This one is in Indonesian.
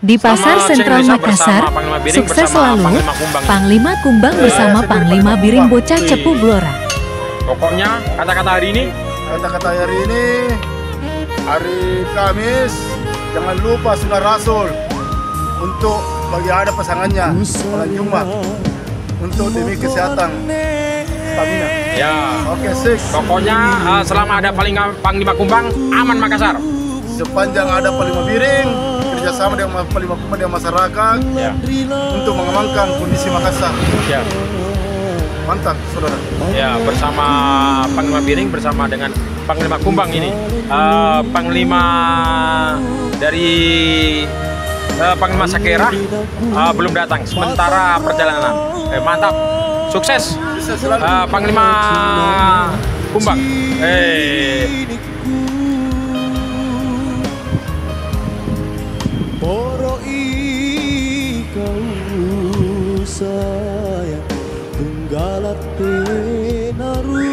Di Pasar Sentral Makassar, sukses selalu Panglima Kumbang bersama Panglima Biring Bocah Cepu Blora. Pokoknya kata-kata hari ini, hari Kamis, jangan lupa sunah Rasul untuk bagi ada pasangannya malam Jumat untuk demi kesehatan stamina. ya. Oke, sik. Pokoknya selama ada Panglima Kumbang, aman Makassar. Sepanjang ada Panglima Biring, kerjasama dengan Panglima Kumbang dan masyarakat Ya. untuk mengamankan kondisi Makassar. Ya. Mantap, saudara. Ya, bersama Panglima Biring bersama dengan Panglima Kumbang ini. Panglima dari Panglima Sakera belum datang sementara perjalanan. Mantap. Sukses. Panglima Kumbang. Poro ikau sayang tunggalat penaru